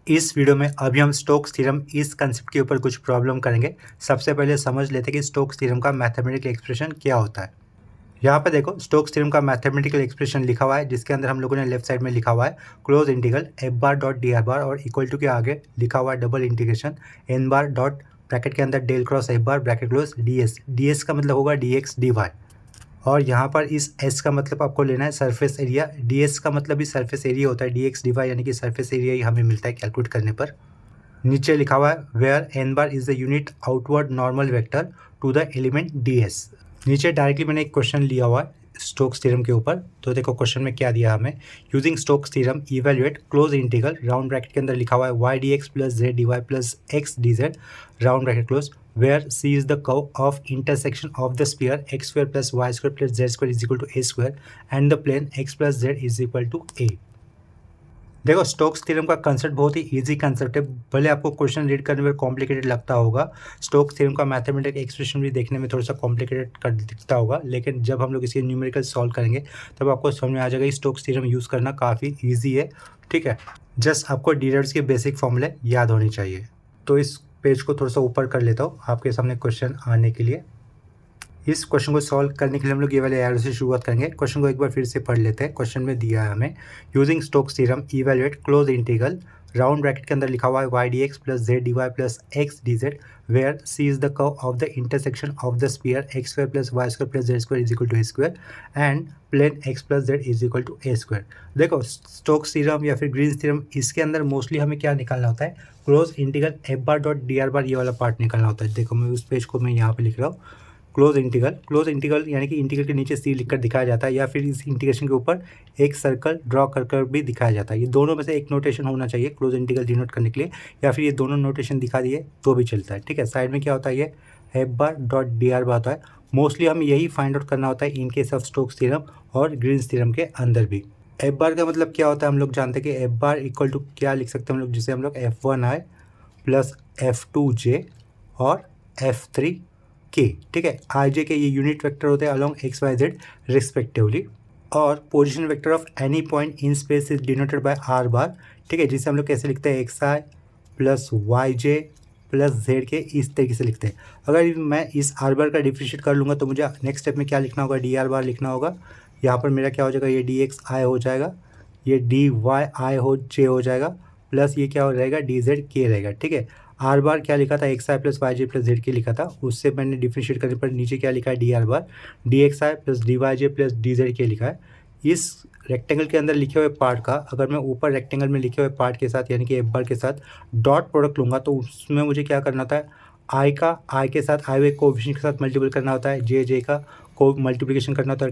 इस वीडियो में अभी हम स्टोक्स थ्योरम इस कंसेप्ट के ऊपर कुछ प्रॉब्लम करेंगे। सबसे पहले समझ लेते हैं कि स्टोक्स थ्योरम का मैथमेटिकल एक्सप्रेशन क्या होता है। यहाँ पे देखो स्टोक्स थ्योरम का मैथमेटिकल एक्सप्रेशन लिखा हुआ है, जिसके अंदर हम लोगों ने लेफ्ट साइड में लिखा हुआ है close integral F bar dot D R bar और इक्वल टू के आगे लिखा हुआ है double integration N bar dot bracket के अंदर del cross F bar bracket close D S. D S का मतलब होगा डी एक्स डी वाई और यहाँ पर इस एस का मतलब आपको लेना है सरफेस एरिया। डी एस का मतलब भी सरफेस एरिया होता है, डी एक्स डी वाई यानी कि सरफेस एरिया ही हमें मिलता है कैलकुलेट करने पर। नीचे लिखा हुआ है where N bar is the unit outward normal vector to the element D S. नीचे डायरेक्टली मैंने एक क्वेश्चन लिया हुआ है स्टोक्स थ्योरम के ऊपर। तो देखो क्वेश्चन में क्या दिया हमें, using Stokes theorem evaluate close integral round bracket के अंदर लिखा हुआ है Y D x plus Z D Y plus x D z round bracket close where C is the curve of intersection of the sphere x square plus Y square plus Z square is equal to A square and the plane x plus Z is equal to a. देखो Stokes theorem का concept बहुत ही easy concept है, भले आपको question read करने में complicated लगता होगा। स्टोक्स थ्योरम का मैथमेटिकल एक्सप्रेशन भी देखने में थोड़ा सा कॉम्प्लिकेटेड कर दिखता होगा, लेकिन जब हम लोग इसके न्यूमेरिकल सॉल्व करेंगे तब आपको समझ में आ जाएगा स्टोक्स थ्योरम यूज़ करना काफ़ी ईजी है। ठीक है, जस्ट आपको डिराइव्स के बेसिक फॉर्मूले याद होने चाहिए। तो इस पेज को थोड़ा सा ऊपर कर लेता हूँ आपके सामने क्वेश्चन आने के लिए। इस क्वेश्चन को सॉल्व करने के लिए हम लोग ये वाले एरो से शुरुआत करेंगे। क्वेश्चन को एक बार फिर से पढ़ लेते हैं। क्वेश्चन में दिया है हमें using Stokes theorem evaluate close integral round bracket के अंदर लिखा हुआ है Y D x plus Z D Y plus x D Z where C is the curve of the intersection of the sphere x square plus Y square plus Z square is equal to A square and plane x plus Z is equal to A square. देखो Stokes theorem या फिर Green's theorem, इसके अंदर mostly हमें क्या निकालना होता है, close integral F bar dot D R bar ये वाला पार्ट निकालना होता है। देखो मैं उस पेज को मैं यहाँ पे लिख रहा हूँ क्लोज इंटीग्रल यानी कि इंटीग्रल के नीचे सी लिखकर दिखाया जाता है या फिर इस इंटीग्रेशन के ऊपर एक सर्कल ड्रॉ कर भी दिखाया जाता है। ये दोनों में से एक नोटेशन होना चाहिए क्लोज इंटीग्रल डिनोट करने के लिए, या फिर ये दोनों नोटेशन दिखा दिए तो भी चलता है। ठीक है, साइड में क्या होता है, ये F bar dot D R बार होता है। मोस्टली हमें यही फाइंड आउट करना होता है in case of Stokes theorem और ग्रीन्स थ्योरम के अंदर भी। एफ बार का मतलब क्या होता है, हम लोग जानते हैं कि एफ बार इक्वल टू क्या लिख सकते हैं हम लोग, जिसे हम लोग एफ वन आई प्लस एफ टू जे और एफ थ्री के। ठीक है, आई जे के ये यूनिट वेक्टर होते हैं along x y z respectively, और position vector of any point in space is denoted by r bar. ठीक है, जिसे हम लोग कैसे लिखते हैं, x i plus y j plus z k, इस तरीके से लिखते हैं। अगर मैं इस आर बार का डिफ्रेंशिएट कर लूँगा तो मुझे नेक्स्ट स्टेप में क्या लिखना होगा, डी आर बार लिखना होगा। यहाँ पर मेरा क्या हो जाएगा, ये डी एक्स आई हो जाएगा, ये डी वाई आई हो जे हो जाएगा, प्लस ये क्या हो जाएगा, डी जेड के रहेगा। ठीक है, आर बार क्या लिखा था, x i plus y j plus z k लिखा था, उससे मैंने डिफ्रेंशिएट करने पर नीचे क्या लिखा है, d are bar d x i plus d y j plus d z k लिखा है। इस रेक्टेंगल के अंदर लिखे हुए पार्ट का अगर मैं ऊपर रेक्टेंगल में लिखे हुए पार्ट के साथ यानी कि एफ बार के साथ डॉट प्रोडक्ट लूँगा तो उसमें मुझे क्या करना होता है, आई का आई के साथ आई वे कोएफिशिएंट के साथ मल्टीपल करना होता है, जे जे का को मल्टीप्लिकेशन करना होता है,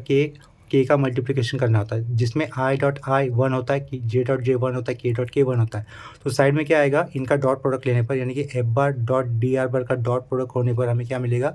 के का मल्टीप्लिकेशन करना होता है, जिसमें आई डॉट आई वन होता है, कि जे डॉट जे वन होता है, के डॉट के वन होता है। तो साइड में क्या आएगा, इनका डॉट प्रोडक्ट लेने पर यानी कि F bar dot D R बार का डॉट प्रोडक्ट होने पर हमें क्या मिलेगा,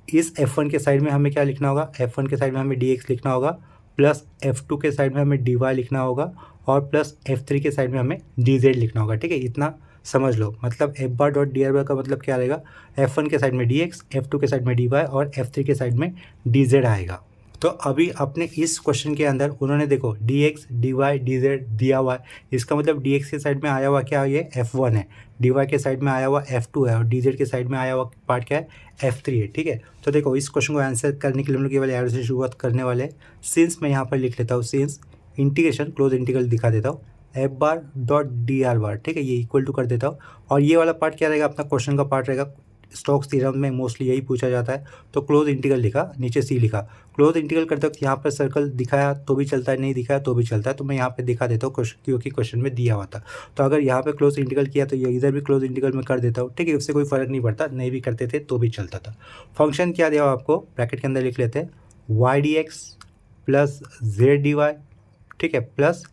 इस एफ वन के साइड में हमें क्या लिखना होगा, एफ वन के साइड में हमें डी एक्स लिखना होगा, प्लस एफ टू के साइड में हमें डी वाई लिखना होगा, और प्लस एफ थ्री के साइड में हमें डी जेड लिखना होगा। ठीक है, इतना समझ लो। मतलब F bar dot D R बार का मतलब क्या रहेगा, एफ वन के साइड में डी एक्स, एफ टू के साइड में डी वाई और एफ थ्री के साइड में डी जेड आएगा। तो अभी अपने इस क्वेश्चन के अंदर उन्होंने देखो D X D Y D Z दिया हुआ है, इसका मतलब डी एक्स के साइड में आया हुआ क्या, ये एफ वन है, डी वाई के साइड में आया हुआ एफ टू है और डी जेड के साइड में आया हुआ पार्ट क्या है, एफ थ्री है। ठीक है, तो देखो इस क्वेश्चन को आंसर करने के लिए हम लोग केवल एरो से शुरुआत करने वाले हैं। सिंस मैं यहाँ पर लिख लेता हूँ, सिंस इंटीग्रेशन क्लोज इंटीग्रल दिखा देता हूँ F bar dot D R bar. ठीक है, ये इक्वल टू कर देता हूँ, और ये वाला पार्ट क्या रहेगा, अपना क्वेश्चन का पार्ट रहेगा। स्टोक्स थ्योरम में मोस्टली यही पूछा जाता है। तो क्लोज इंटीग्रल लिखा, नीचे सी लिखा, क्लोज इंटीग्रल करते वक्त यहाँ पर सर्कल दिखाया तो भी चलता है, नहीं दिखाया तो भी चलता है, तो मैं यहाँ पे दिखा देता हूँ क्योंकि क्वेश्चन में दिया हुआ था। तो अगर यहाँ पे क्लोज इंटीग्रल किया तो ये इधर भी क्लोज इंटीग्रल में कर देता हूँ। ठीक है, उससे कोई फर्क नहीं पड़ता, नहीं भी करते थे तो भी चलता था। फंक्शन क्या दिया हुआ आपको, ब्रैकेट के अंदर लिख लेते हैं Y D x plus Z D Y. ठीक है, प्लस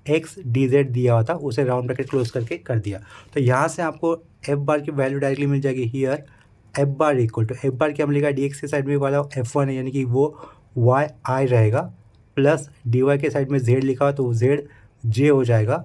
एक्स डी जेड दिया हुआ था, उसे राउंड ब्रैकेट क्लोज करके कर दिया। तो यहाँ से आपको एफ बार की वैल्यू डायरेक्टली मिल जाएगी। Here F bar equal to F bar क्या मिलेगा, डी एक्स के साइड में वाला एफ वन है यानी कि वो वाई आई रहेगा, प्लस डी वाई के साइड में जेड लिखा हुआ तो वो जेड जे हो जाएगा,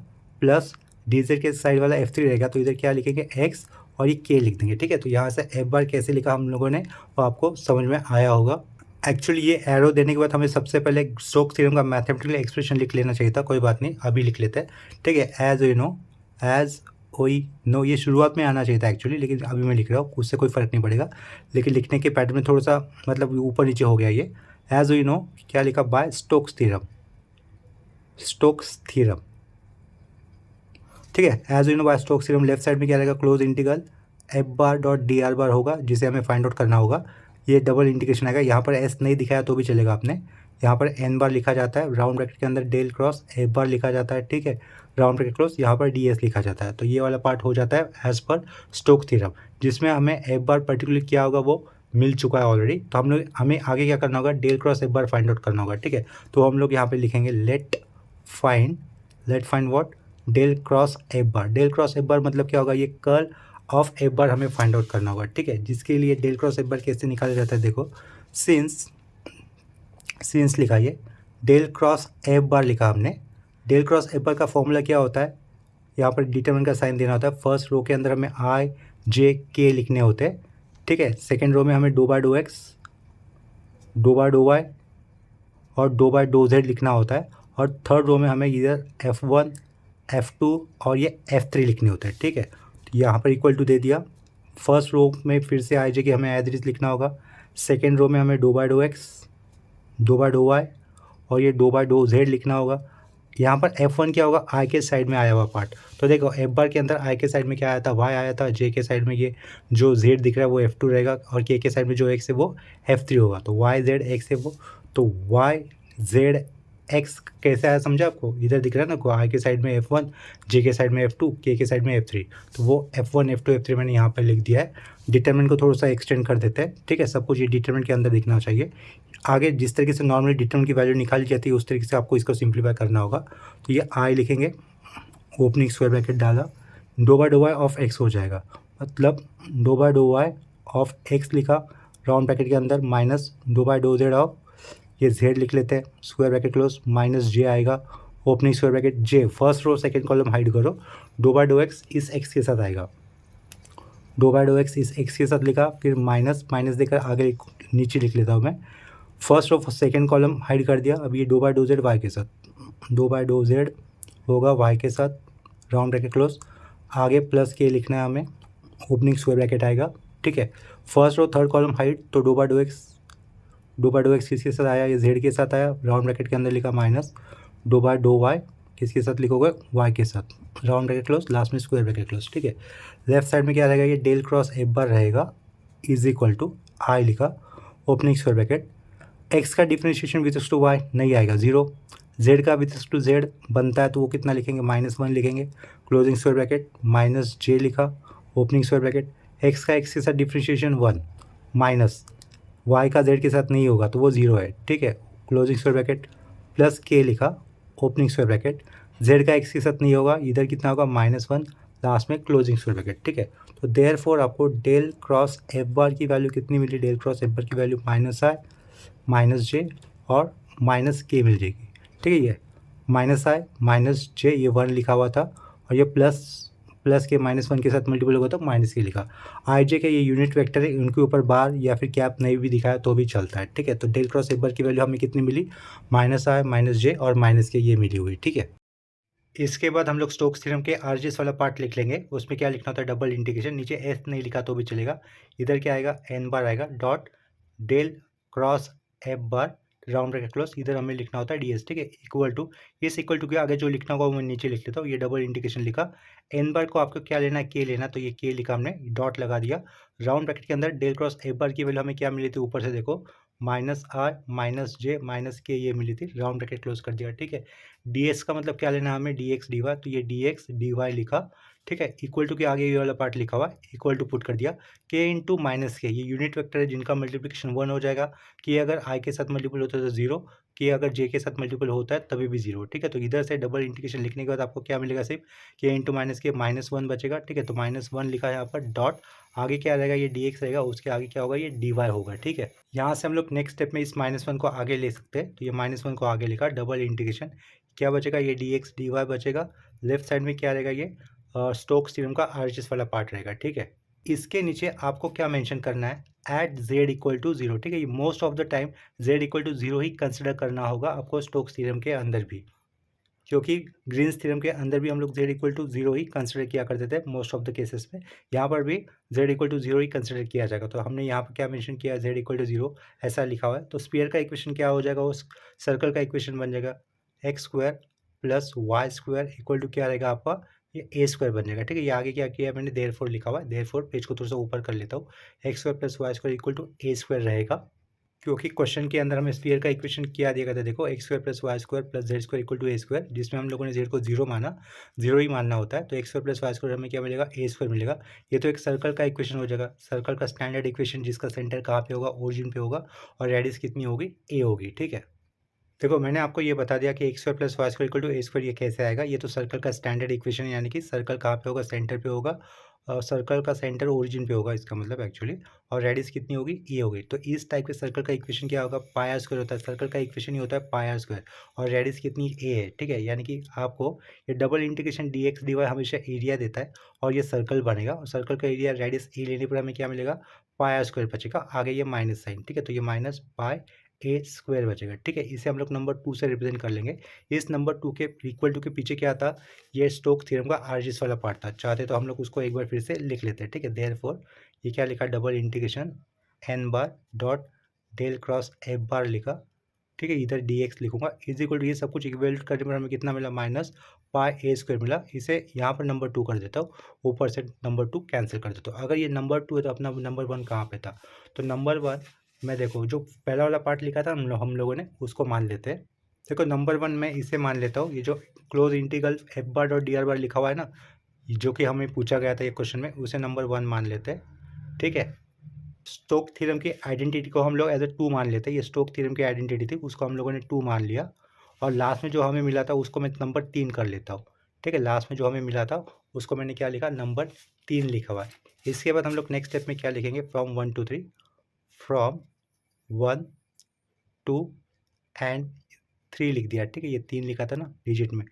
प्लस डी जेड के साइड वाला एफ थ्री रहेगा, तो इधर क्या लिखेंगे एक्स और ये के लिख देंगे। ठीक है, तो यहाँ से एफ बार कैसे लिखा हम लोगों ने वो आपको समझ में आया होगा। एक्चुअली ये एरो देने के बाद हमें सबसे पहले स्टोक्स थ्योरम का मैथमेटिकल एक्सप्रेशन लिख लेना चाहिए था, कोई बात नहीं अभी लिख लेते हैं। ठीक है, एज यू नो, एज ओई नो, ये शुरुआत में आना चाहिए था एक्चुअली, लेकिन अभी मैं लिख रहा हूँ, उससे कोई फ़र्क नहीं पड़ेगा, लेकिन लिखने के पैटर्न में थोड़ा सा मतलब ऊपर नीचे हो गया ये। एज वी नो, क्या लिखा, by Stokes theorem, Stokes theorem, ठीक है। As we know by Stokes theorem, left side में क्या रहेगा, close integral F bar dot D R bar होगा, जिसे हमें फाइंड आउट करना होगा। ये डबल इंटीग्रेशन आएगा, यहाँ पर एस नहीं दिखाया तो भी चलेगा आपने, यहाँ पर एन बार लिखा जाता है, राउंड ब्रैकेट के अंदर डेल क्रॉस एफ बार लिखा जाता है, ठीक है, राउंड ब्रैकेट क्लोज, यहाँ पर डी एस लिखा जाता है। तो ये वाला पार्ट हो जाता है एज पर स्टोक थ्योरम, जिसमें हमें एफ बार पर्टिकुलर क्या होगा वो मिल चुका है ऑलरेडी। तो हमें आगे क्या करना होगा, del cross F bar find out करना होगा, ठीक है। तो हम लोग यहाँ पे लिखेंगे let find what, del cross F bar. Del cross F bar मतलब क्या होगा, ये कर्ल ऑफ एफ बार हमें फाइंड आउट करना होगा, ठीक है। जिसके लिए डेल क्रॉस एफ बार कैसे निकाला जाता है, देखो, सिंस लिखा, ये डेल क्रॉस एफ बार लिखा हमने। डेल क्रॉस एफ बार का फॉर्मूला क्या होता है, यहाँ पर डिटरमिनेंट का साइन देना होता है। फर्स्ट रो के अंदर हमें आई जे के लिखने होते हैं, ठीक है। सेकेंड रो में हमें do by dough x, do by dough Y और डो बाय डो जेड लिखना होता है। और थर्ड रो में हमें इधर F1 F2 और ये F3 लिखने होते हैं, ठीक है। तो यहाँ पर इक्वल टू दे दिया। फर्स्ट रो में फिर से आई जे कि हमें एज इट इज लिखना होगा। सेकेंड रो में हमें do by dough x, do by dough Y और ये डो बाय डो जेड लिखना होगा। यहाँ पर F1 क्या होगा, आई के साइड में आया हुआ पार्ट। तो देखो एफ बार के अंदर आई के साइड में क्या आया था, वाई आया था, जे के साइड में ये जो जेड दिख रहा है वो F2 रहेगा, और के साइड में जो एक्स है वो F3 होगा। तो वाई जेड एक्स है वो, तो वाई जेड एक्स कैसे आया समझा आपको, इधर दिख रहा है ना, आई के साइड में F1, जे के साइड में F2, के साइड में F3। तो वो F1 F2 F3 मैंने यहाँ पर लिख दिया है। डिटरमिनेंट को थोड़ा सा एक्सटेंड कर देते हैं, ठीक है। सब कुछ ये डिटरमिनेंट के अंदर दिखना चाहिए। आगे जिस तरीके से नॉर्मली डिटरमिनेंट की वैल्यू निकाली जाती है उस तरीके से आपको इसको सिंप्लीफाई करना होगा। तो ये आई लिखेंगे, ओपनिंग स्क्वायर ब्रैकेट डाला, do by dough y of x हो जाएगा, मतलब do by dough y of x लिखा, राउंड ब्रैकेट के अंदर minus dough by do z of, ये जेड लिख लेते हैं, square bracket close, minus j आएगा, opening square bracket j, first row second column hide करो, डो बाय डो एक्स इस एक्स के साथ आएगा, डो बाय डो एक्स इस एक्स के साथ लिखा, फिर माइनस माइनस देकर आगे नीचे लिख लेता हूँ मैं, first row second column hide कर दिया। अब ये do by do Z Y के साथ, डो बाय डो जेड होगा वाई के साथ, राउंड ब्रैकेट क्लोज, आगे प्लस के लिखना है हमें, ओपनिंग स्क्वायर ब्रैकेट आएगा, ठीक है। First row third column hide, तो do by dough x, do by dough x किसके साथ आया, ये जेड के साथ आया, राउंड ब्रैकेट के अंदर लिखा minus dough by dough Y, किसके साथ लिखोगे, वाई के साथ, राउंड ब्रैकेट क्लोज, लास्ट में स्क्वायर ब्रैकेट क्लोज, ठीक है। लेफ्ट साइड में क्या रहेगा, ये डेल क्रॉस एफ बार रहेगा, इज इक्वल टू आई लिखा, ओपनिंग स्क्वायर ब्रैकेट, एक्स का डिफ्रेंशिएशन विथ टू वाई नहीं आएगा, जीरो, जेड का विथ टू जेड बनता है तो वो कितना लिखेंगे, -1 लिखेंगे, क्लोजिंग स्क्वायर ब्रैकेट, माइनस जे लिखा, ओपनिंग स्क्वायर ब्रैकेट, एक्स का एक्स के साथ डिफ्रेंशिएशन 1, माइनस वाई का जेड के साथ नहीं होगा तो वो 0 है, ठीक है, क्लोजिंग स्क्वायर ब्रैकेट, प्लस के लिखा, ओपनिंग स्क्वायर ब्रैकेट, जेड का एक्स के साथ नहीं होगा, इधर कितना होगा, -1, लास्ट में क्लोजिंग स्क्वायर ब्रैकेट, ठीक है। तो देयरफॉर आपको डेल क्रॉस एफ बार की वैल्यू कितनी मिली, डेल क्रॉस एफ बार की वैल्यू माइनस आई माइनस जे और माइनस के मिल जाएगी, ठीक है। ये माइनस आई माइनस जे, ये 1 लिखा हुआ था, और ये प्लस के -1 के साथ मल्टीपल होगा तो माइनस के लिखा। आई जे के ये यूनिट वेक्टर है, उनके ऊपर बार या फिर कैप नहीं भी दिखाया तो भी चलता है, ठीक है। तो डेल क्रॉस एफ बार की वैल्यू हमें कितनी मिली, माइनस आई माइनस जे और माइनस के ये मिली हुई, ठीक है। इसके बाद हम लोग स्टोक्स थ्योरम के आरजीएस वाला पार्ट लिख लेंगे। उसमें क्या लिखना होता है, डबल इंटीग्रेशन, नीचे एस नहीं लिखा तो भी चलेगा, इधर क्या आएगा, एन बार आएगा, dot del cross F bar, round bracket close, इधर हमें लिखना होता है डीएस, ठीक है, इक्वल टू, इस इक्वल टू के आगे जो लिखना होगा वो मैं नीचे लिख लेता हूँ। ये डबल इंटीग्रेशन लिखा, एन बार को आपको क्या लेना है, के लेना, तो ये के लिखा हमने, डॉट लगा दिया, राउंड ब्रैकेट के अंदर डेल क्रॉस एफ बार की वैल्यू हमें क्या मिली थी, ऊपर से देखो, minus R minus J minus K ये मिली थी, राउंड ब्रैकेट क्लोज कर दिया, ठीक है। डी का मतलब क्या लेना है हमें, डी एक्स डी वाई, तो ये डी एक्स डी वाई लिखा, ठीक है, इक्वल टू के आगे ये वाला पार्ट लिखा हुआ, इक्वल टू पुट कर दिया, के इंटू माइनस के, ये यूनिट वेक्टर है जिनका मल्टीप्लिकेशन 1 हो जाएगा, के अगर आई के साथ मल्टीपल होता है तो 0, के अगर जे के साथ मल्टीपल होता है तभी भी 0, ठीक है। तो इधर से डबल इंटीग्रेशन लिखने के बाद आपको क्या मिलेगा, सिर्फ के इंटू माइनस के -1 बचेगा, ठीक है। तो -1 लिखा है यहाँ पर, डॉट आगे क्या रहेगा, ये डी एक्स रहेगा, उसके आगे क्या होगा, ये डी वाई होगा, ठीक है। यहाँ से हम लोग नेक्स्ट स्टेप में इस -1 को आगे ले सकते हैं, तो ये -1 को आगे लिखा, डबल इंटीग्रेशन, क्या बचेगा, ये डी एक्स डी वाई बचेगा, लेफ्ट साइड में क्या रहेगा, ये स्टोक्स थ्योरम का आरएचएस वाला पार्ट रहेगा, ठीक है। इसके नीचे आपको क्या मेंशन करना है, एट z इक्वल टू 0, ठीक है। ये most of the time z equal to 0 ही कंसिडर करना होगा आपको स्टोक्स थ्योरम के अंदर भी, क्योंकि ग्रीन्स थ्योरम के अंदर भी हम लोग z इक्वल टू 0 ही कंसिडर किया करते थे मोस्ट ऑफ द केसेस में। यहाँ पर भी z इक्वल टू 0 ही कंसिडर किया जाएगा। तो हमने यहाँ पर क्या मेंशन किया, z इक्वल टू 0 ऐसा लिखा हुआ है। तो स्फीयर का इक्वेशन क्या हो जाएगा, उस सर्कल का इक्वेशन बन जाएगा X square plus Y square equal to क्या रहेगा आपका, ये ए स्क्वायर बन जाएगा। ठीक है, ये आगे क्या किया मैंने, देयरफॉर लिखा हुआ है। देयरफॉर पेज को थोड़ा सा ऊपर कर लेता हूँ। X square plus Y square equal to A square रहेगा, क्योंकि क्वेश्चन के अंदर हमें स्फीयर का इक्वेशन क्या दिया गया था, देखो X square plus Y square plus Z square equal to A square, जिसमें हम लोगों ने जेड को 0 माना, 0 ही मानना होता है। तो X square plus Y square हमें क्या मिलेगा, ए स्क्वायर मिलेगा। ये तो एक सर्कल का इक्वेशन हो जाएगा, सर्कल का स्टैंडर्ड इक्वेशन, जिसका सेंटर कहाँ पे होगा, ओरिजिन पे होगा, और रेडियस कितनी होगी, ए होगी। ठीक है, देखो मैंने आपको ये बता दिया कि X square plus Y square equal to A square, ये कैसे आएगा। ये तो सर्कल का स्टैंडर्ड इक्वेशन है, यानी कि सर्कल कहाँ पे होगा, सेंटर पे होगा, और सर्कल का सेंटर ओरिजिन पे होगा, इसका मतलब एक्चुअली, और रेडियस कितनी होगी, ए होगी। तो इस टाइप के सर्कल का इक्वेशन क्या होगा, पाई आर स्क्वायर होता है। सर्कल का इक्वेशन ही होता है पाई आर स्क्वायर, और रेडियस कितनी, ए है। ठीक है, यानी कि आपको ये double integration D X D Y हमेशा एरिया देता है, और ये सर्कल बनेगा, और सर्कल का एरिया रेडियस ए लेने पर हमें क्या मिलेगा, पाई आर स्क्वायर बचेगा, आगे ये माइनस साइन। ठीक है, तो ये माइनस पाई ए स्क्वायर बचेगा। ठीक है, इसे हम लोग नंबर 2 से रिप्रेजेंट कर लेंगे। इस नंबर 2 के इक्वल टू के पीछे क्या था, ये स्टोक थ्योरम का आरजीएस वाला पार्ट था। चाहते तो हम लोग उसको एक बार फिर से लिख लेते हैं। ठीक है, देयरफॉर ये क्या लिखा, double integration N bar dot del cross F bar लिखा। ठीक है, इधर डी एक्स लिखूंगा, इज इक्वल टू ये सब कुछ इक्वल करने पर हमें कितना मिला, माइनस पाई ए स्क्वायर मिला। इसे यहाँ पर नंबर 2 कर देता हूँ, ऊपर से नंबर 2 कैंसिल कर देता हूँ। अगर ये नंबर 2 है तो अपना नंबर 1 कहाँ पे था, तो नंबर 1 मैं देखो जो पहला वाला पार्ट लिखा था हम लोगों ने, उसको मान लेते हैं। देखो नंबर 1 मैं इसे मान लेता हूँ, ये जो क्लोज इंटीग्रल एफ बार और डी आर बार लिखा हुआ है ना, जो कि हमें पूछा गया था ये क्वेश्चन में, उसे नंबर 1 मान लेते हैं। ठीक है, स्टोक थ्योरम की आइडेंटिटी को हम लोग एज ए 2 मान लेते हैं। ये स्टोक थ्योरम की आइडेंटिटी थी, उसको हम लोगों ने 2 मान लिया, और लास्ट में जो हमें मिला था उसको मैं नंबर 3 कर लेता हूँ। ठीक है, लास्ट में जो हमें मिला था उसको मैंने क्या लिखा, नंबर 3 लिखा हुआ है। इसके बाद हम लोग नेक्स्ट स्टेप में क्या लिखेंगे, फ्रॉम 1 to 3, फ्रॉम 1 2 एंड 3 लिख दिया। ठीक है, ये 3 लिखा था ना डिजिट में,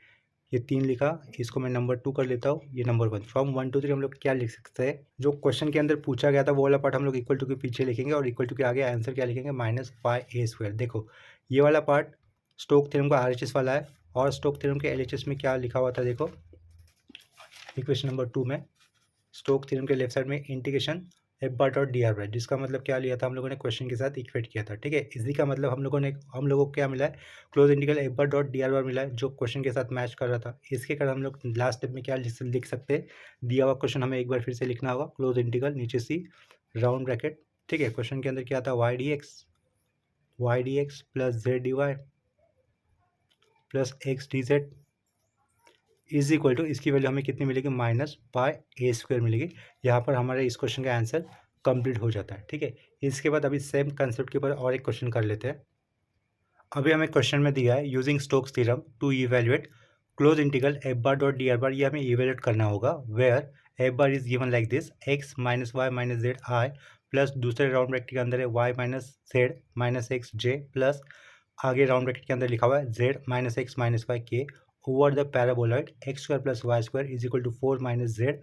ये 3 लिखा, इसको मैं नंबर 2 कर लेता हूँ, ये नंबर 1। फ्रॉम 1 to 3 हम लोग क्या लिख सकते हैं, जो क्वेश्चन के अंदर पूछा गया था वो वाला पार्ट हम लोग इक्वल टू के पीछे लिखेंगे, और इक्वल टू के आगे आंसर क्या लिखेंगे, माइनस पाई ए स्क्वायर। देखो ये वाला पार्ट स्टोक थ्योरम का आरएचएस वाला है, और स्टोक थ्योरम के एलएचएस में क्या लिखा हुआ था, देखो इक्वेशन नंबर 2 में स्टोक थ्योरम के लेफ्ट साइड में integration F bar dot D R बार, जिसका मतलब क्या लिया था हम लोगों ने, क्वेश्चन के साथ इक्वेट किया था। ठीक है, इसी का मतलब हम लोगों को क्या मिला है, close integral F bar dot D R बार मिला है, जो क्वेश्चन के साथ मैच कर रहा था। इसके कारण हम लोग लास्ट स्टेप में क्या लिख सकते हैं, दिया हुआ क्वेश्चन हमें एक बार फिर से लिखना होगा, क्लोज इंटीग्रल नीचे सी राउंड ब्रैकेट। ठीक है, क्वेश्चन के अंदर क्या था, Y D x plus Z D Y plus x D Z is equal to, इसकी वैल्यू हमें कितनी मिलेगी, माइनस पाई ए स्क्वायर मिलेगी। यहाँ पर हमारे इस क्वेश्चन का आंसर कंप्लीट हो जाता है। ठीक है, इसके बाद अभी सेम कंसेप्ट के ऊपर और एक क्वेश्चन कर लेते हैं। अभी हमें क्वेश्चन में दिया है using Stokes theorem to evaluate close integral F bar dot D R bar, ये हमें इवेल्युएट करना होगा, where F bar is given like this, x minus Y minus z i plus दूसरे राउंड ब्रैकेट के अंदर है Y minus Z minus x j plus आगे round bracket के अंदर लिखा हुआ है z minus x minus y k over the paraboloid x square plus Y square is equal to 4 minus Z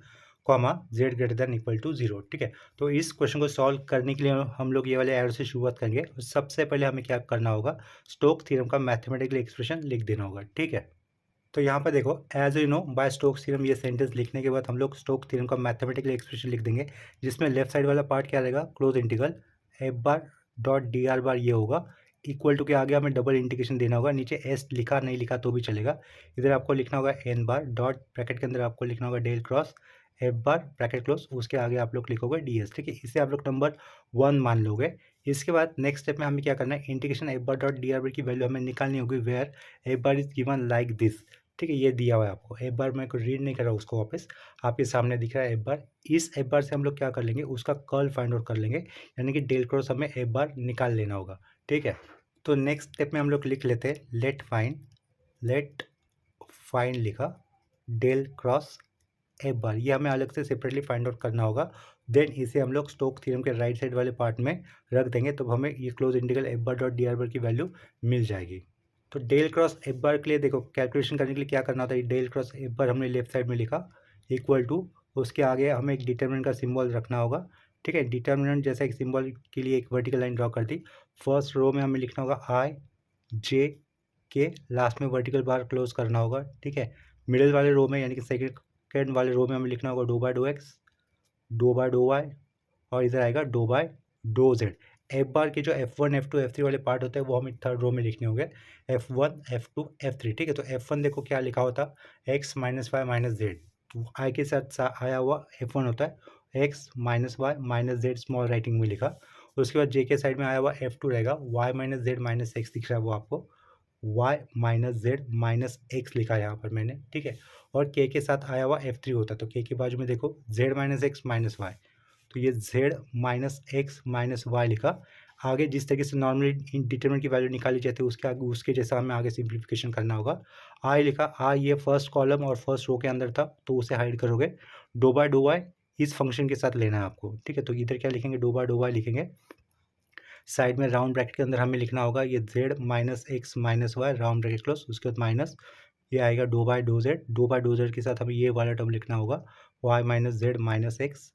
comma Z greater than equal to 0। ठीक है, तो इस क्वेश्चन को सॉल्व करने के लिए हम लोग ये वाले एरो से शुरुआत करेंगे। सबसे पहले हमें क्या करना होगा, स्टोक थ्योरम का मैथमेटिकल एक्सप्रेशन लिख देना होगा। ठीक है, तो यहाँ पर देखो as you know by Stokes theorem, ये सेंटेंस लिखने के बाद हम लोग स्टोक थ्योरम का मैथमेटिकल एक्सप्रेशन लिख देंगे, जिसमें लेफ्ट साइड वाला पार्ट क्या रहेगा, close integral F bar dot D R bar ये होगा, इक्वल टू के आगे हमें डबल इंटीग्रेशन देना होगा, नीचे एस लिखा नहीं लिखा तो भी चलेगा, इधर आपको लिखना होगा एन बार डॉट ब्रैकेट के अंदर आपको लिखना होगा del cross F bar bracket close, उसके आगे आप लोग लिखोगे डी एस। ठीक है, इसे आप लोग नंबर 1 मान लोगे। इसके बाद नेक्स्ट स्टेप में हमें क्या करना है, integration F bar dot D R bar की वैल्यू हमें निकालनी होगी, where F bar is given like this. ठीक है, ये दिया हुआ है आपको, एक बार मैं को रीड नहीं कर रहा हूँ उसको वापस, आपके सामने दिख रहा है एक बार। इस एक बार से हम लोग क्या कर लेंगे, उसका कर्ल फाइंड आउट कर लेंगे, यानी कि डेल क्रॉस हमें एक बार निकाल लेना होगा। ठीक है, तो नेक्स्ट स्टेप में हम लोग लिख लेते हैं लेट फाइंड लिखा डेल क्रॉस एक बार, ये हमें अलग से सेपरेटली फाइंड आउट करना होगा। देन इसे हम लोग स्टोक थ्योरम के राइट साइड वाले पार्ट में रख देंगे, तो हमें ये close integral F bar dot D R bar की वैल्यू मिल जाएगी। तो डेल क्रॉस एफ बार के लिए देखो कैलकुलेशन करने के लिए क्या करना होता है, डेल क्रॉस एफ बार हमने लेफ्ट साइड में लिखा इक्वल टू, उसके आगे हमें एक डिटर्मिनेंट का सिंबल रखना होगा। ठीक है, डिटर्मिनेंट जैसा एक सिंबल के लिए एक वर्टिकल लाइन ड्रॉ कर दी। फर्स्ट रो में हमें लिखना होगा आई जे के लास्ट में वर्टिकल बार क्लोज करना होगा, ठीक है। मिडिल वाले रो में यानी कि सेकेंड वाले रो में हमें लिखना होगा do by dough x, do by dough Y, और इधर आएगा do by do Z. F bar के जो F1 F2 F3 वाले पार्ट होते हैं वो हमें थर्ड रो में लिखने होंगे, F1 F2 F3, ठीक है। तो F1 देखो क्या लिखा होता, x minus Y minus Z, तो आई के साथ आया हुआ F1 होता है x minus Y minus Z small writing में लिखा। उसके बाद जे के साइड में आया हुआ F2 रहेगा y minus Z minus x दिख रहा है वो आपको, y minus Z minus x लिखा है यहाँ पर मैंने, ठीक है। और k के साथ आया हुआ F3 होता है, तो k के बाजू में देखो z minus x minus Y, तो ये z minus x minus Y लिखा। आगे जिस तरीके से नॉर्मली डिटरमिनेंट की वैल्यू निकाली जाती है उसके आगे उसके जैसा हमें आगे सिंप्लीफिकेशन करना होगा। आई लिखा, आई ये फर्स्ट कॉलम और फर्स्ट रो के अंदर था तो उसे हाइड करोगे। डो बाय डो वाई इस फंक्शन के साथ लेना है आपको, ठीक है। तो इधर क्या लिखेंगे, डो बाय डो वाई लिखेंगे। साइड में राउंड ब्रैकेट के अंदर हमें लिखना होगा ये z minus x minus Y round bracket close, उसके बाद माइनस ये आएगा do by do Z, do by do Z के साथ हमें ये वाला टर्म लिखना होगा y minus Z minus X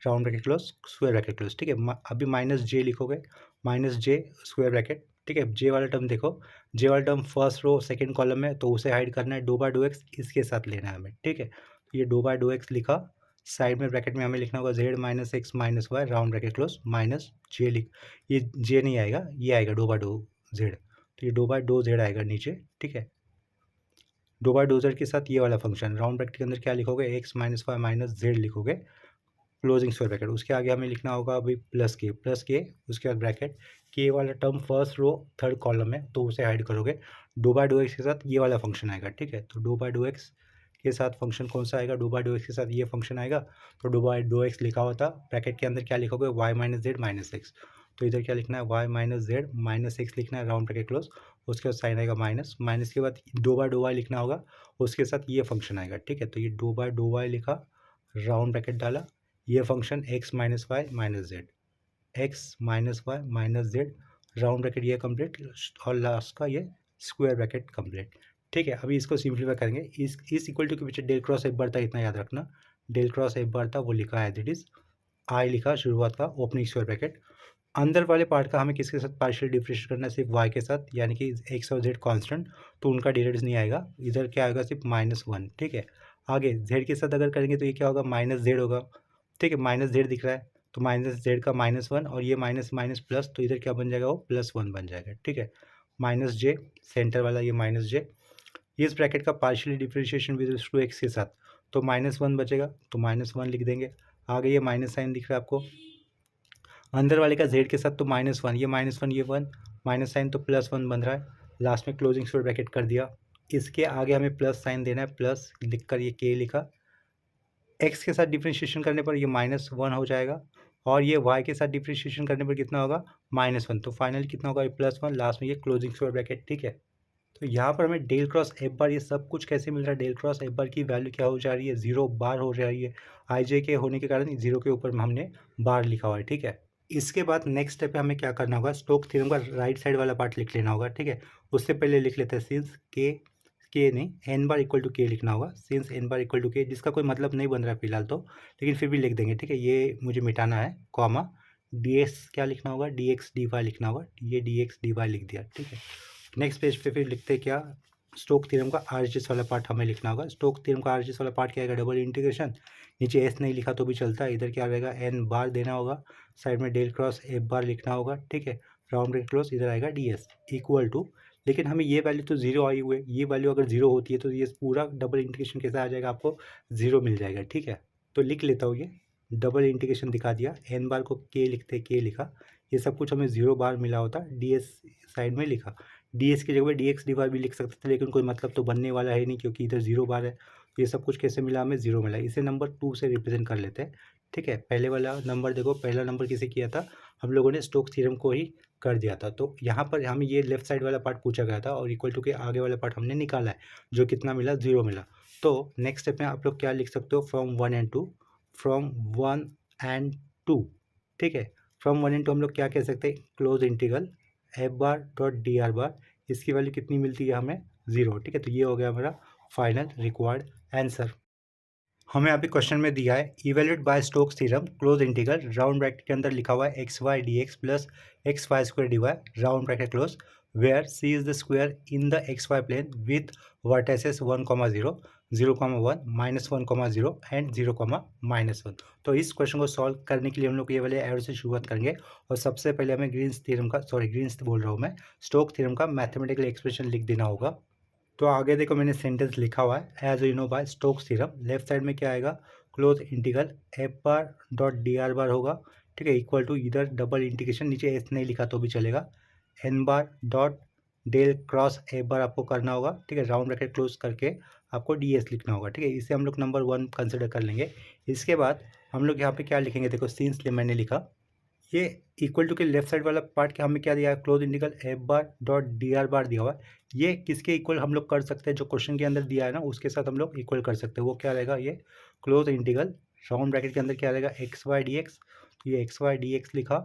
round bracket close square bracket close, ठीक है। अभी माइनस जे लिखोगे, माइनस जे स्क्वायर ब्रैकेट, ठीक है। जे वाला टर्म देखो, जे वाला term first row second column में तो उसे हाइड करना है, डो बाय डो एक्स इसके साथ लेना है हमें, ठीक है। तो ये डो बाय डो एक्स लिखा, साइड में ब्रैकेट में हमें लिखना होगा z minus x minus Y round bracket close minus j लिख, ये जे नहीं आएगा, ये आएगा डो बाय डो जेड, तो ये डो बाय डो जेड आएगा नीचे, ठीक है। डो बाय डो जेड के साथ ये वाला फंक्शन राउंड ब्रैकेट के अंदर क्या लिखोगे, X minus Y minus Z लिखोगे क्लोजिंग स्क्वायर ब्रैकेट, उसके आगे हमें लिखना होगा अभी प्लस के उसके बाद ब्रैकेट के वाला term first row third column में तो उसे हाइड करोगे। डो बाय डो एक्स के साथ ये वाला फंक्शन आएगा, ठीक है। तो डो बाय डो एक्स के साथ फंक्शन कौन सा आएगा, डो बाय डो एक्स के साथ ये फंक्शन आएगा। तो डो बाय डो एक्स लिखा हुआ था, ब्रैकेट के अंदर क्या लिखोगे, Y minus Z minus X, तो इधर क्या लिखना है, Y minus Z minus X लिखना है राउंड ब्रैकेट क्लोज, उसके बाद साइन आएगा माइनस, माइनस के बाद डो बाय डो वाई लिखना होगा, उसके साथ ये फंक्शन आएगा, ठीक है। तो ये डो बाय डो वाई लिखा, राउंड ब्रैकेट डाला, ये function x minus Y minus Z, X minus Y minus Z round bracket ये कंप्लीट, और लास्ट का ये स्क्वायर ब्रैकेट कंप्लीट, ठीक है। अभी इसको सिंप्लीफाई करेंगे, इस इक्वल टू के पीछे डेल क्रॉस एफ बार था, इतना याद रखना, डेल क्रॉस एफ बार था वो लिखा है एज इट इज, आई लिखा शुरुआत का ओपनिंग स्क्वायर ब्रैकेट। अंदर वाले पार्ट का हमें किसके साथ पार्शियल डिफरेंशिएट करना है, सिर्फ y के साथ, यानी कि x और z कांस्टेंट, तो उनका डेरिवेटिव नहीं आएगा, इधर क्या आएगा सिर्फ -1, ठीक है। आगे z के साथ अगर करेंगे तो ये क्या होगा, माइनस जेड होगा, ठीक है। माइनस जेड दिख रहा है तो माइनस जेड का -1 और ये माइनस माइनस प्लस, तो इधर क्या बन जाएगा, वो +1 बन जाएगा, ठीक है। माइनस जे सेंटर वाला ये माइनस जे, इस ब्रैकेट का partially differentiation with respect to X के साथ, तो -1 बचेगा तो -1 लिख देंगे। आगे ये माइनस साइन दिख रहा है आपको, अंदर वाले का z के साथ तो -1, ये -1 ये 1, माइनस साइन तो +1 बन रहा है, लास्ट में क्लोजिंग स्क्वायर ब्रैकेट कर दिया। इसके आगे हमें प्लस साइन देना है, प्लस लिख कर ये k लिखा, x के साथ डिफ्रेंशिएशन करने पर ये -1 हो जाएगा, और ये y के साथ डिफ्रेंशिएशन करने पर कितना होगा, -1, तो फाइनल कितना होगा, +1, लास्ट में ये क्लोजिंग स्क्वायर ब्रैकेट, ठीक है। तो यहाँ पर हमें डेल क्रॉस एफ बार ये सब कुछ कैसे मिल रहा है, डेल क्रॉस एफ बार की वैल्यू क्या हो जा रही है, 0 बार हो जा रही है, आई जे के होने के कारण 0 के ऊपर हमने बार लिखा हुआ है, ठीक है। इसके बाद नेक्स्ट स्टेप पे हमें क्या करना होगा, स्टोक्स थ्योरम का राइट साइड वाला पार्ट लिख लेना होगा, ठीक है। उससे पहले लिख लेते हैं सिंस के नहीं N bar equal to K लिखना होगा, since N bar equal to K, जिसका कोई मतलब नहीं बन रहा है फिलहाल तो, लेकिन फिर भी लिख देंगे, ठीक है। ये मुझे मिटाना है, कॉमा डी एक्स क्या लिखना होगा, डी एक्स डी वाई लिखना होगा, ये डी एक्स डी वाई लिख दिया, ठीक है। नेक्स्ट पेज पे फिर लिखते हैं क्या, स्टोक थ्योरम का आरएचएस वाला पार्ट हमें लिखना होगा। स्टोक थ्योरम का आरएचएस वाला पार्ट क्या आएगा, डबल इंटीग्रेशन, नीचे एस नहीं लिखा तो भी चलता है, इधर क्या रहेगा, एन बार देना होगा, साइड में डेल क्रॉस एफ बार लिखना होगा, ठीक है। राउंड ब्रैकेट क्लोज, इधर आएगा डी एस इक्वल टू, लेकिन हमें ये वैल्यू तो 0 आई हुई है, ये वैल्यू अगर 0 होती है तो ये पूरा डबल इंटीग्रेशन कैसे आ जाएगा, आपको 0 मिल जाएगा, ठीक है। तो लिख लेता हूँ, ये डबल इंटीग्रेशन दिखा दिया, एन बार को के लिखते, के लिखा, ये सब कुछ हमें 0 बार मिला होता, डी एस साइड में लिखा, डी एस की जगह पे डी एक्स डी वाई भी लिख सकते थे, लेकिन कोई मतलब तो बनने वाला है नहीं क्योंकि इधर 0 बार है, तो ये सब कुछ कैसे मिला, हमें 0 मिला, इसे नंबर 2 से रिप्रेजेंट कर लेते हैं, ठीक है। पहले वाला नंबर देखो, पहला नंबर किसे किया था, हम लोगों ने स्टोक्स थ्योरम को ही कर दिया था, तो यहाँ पर हमें ये लेफ्ट साइड वाला पार्ट पूछा गया था और इक्वल टू के आगे वाला पार्ट हमने निकाला है, जो कितना मिला, 0 मिला। तो नेक्स्ट स्टेप में आप लोग क्या लिख सकते हो, फ्रॉम 1 एंड 2, फ्रॉम 1 एंड 2, ठीक है। फ्रॉम 1 एंड 2 हम लोग क्या कह सकते हैं, close integral F bar dot D R बार, इसकी वैल्यू कितनी मिलती है हमें, 0, ठीक है। तो ये हो गया हमारा फाइनल रिक्वायर्ड आंसर। हमें अभी क्वेश्चन में दिया है evaluate by Stokes theorem close integral, round bracket के अंदर लिखा हुआ है X Y D x plus x Y square D Y round bracket close, where C is the square in the X Y plane with vertices 1,0, 0,1, -1,0 and 0,-1। तो इस question को solve करने के लिए हम लोग ये वाले एरो से शुरुआत करेंगे और सबसे पहले हमें ग्रीन्स थ्योरम का ग्रीन्स बोल रहा हूँ मैं, स्टोक्स थ्योरम का मैथमेटिकल एक्सप्रेशन लिख देना होगा। तो आगे देखो मैंने सेंटेंस लिखा हुआ है, as you know by Stokes theorem. Left side में क्या आएगा, close integral F bar dot D R bar होगा, ठीक है, इक्वल टू इधर डबल इंटीग्रेशन, नीचे एस नहीं लिखा तो भी चलेगा, n bar dot del cross a bar आपको करना होगा, ठीक है, राउंड ब्रैकेट क्लोज करके आपको डी एस लिखना होगा, ठीक है। इसे हम लोग नंबर 1 कंसिडर कर लेंगे। इसके बाद हम लोग यहाँ पे क्या लिखेंगे, देखो सीन्स मैंने लिखा, ये इक्वल टू के लेफ्ट साइड वाला पार्ट के हमें क्या दिया है, close integral F bar dot D R बार दिया हुआ है। ये किसके इक्वल हम लोग कर सकते हैं, जो क्वेश्चन के अंदर दिया है ना उसके साथ हम लोग इक्वल कर सकते हैं। वो क्या रहेगा, ये क्लोज इंटीग्रल राउंड ब्रैकेट के अंदर क्या रहेगा, एक्स वाई डी एक्स, तो ये एक्स वाई डी एक्स लिखा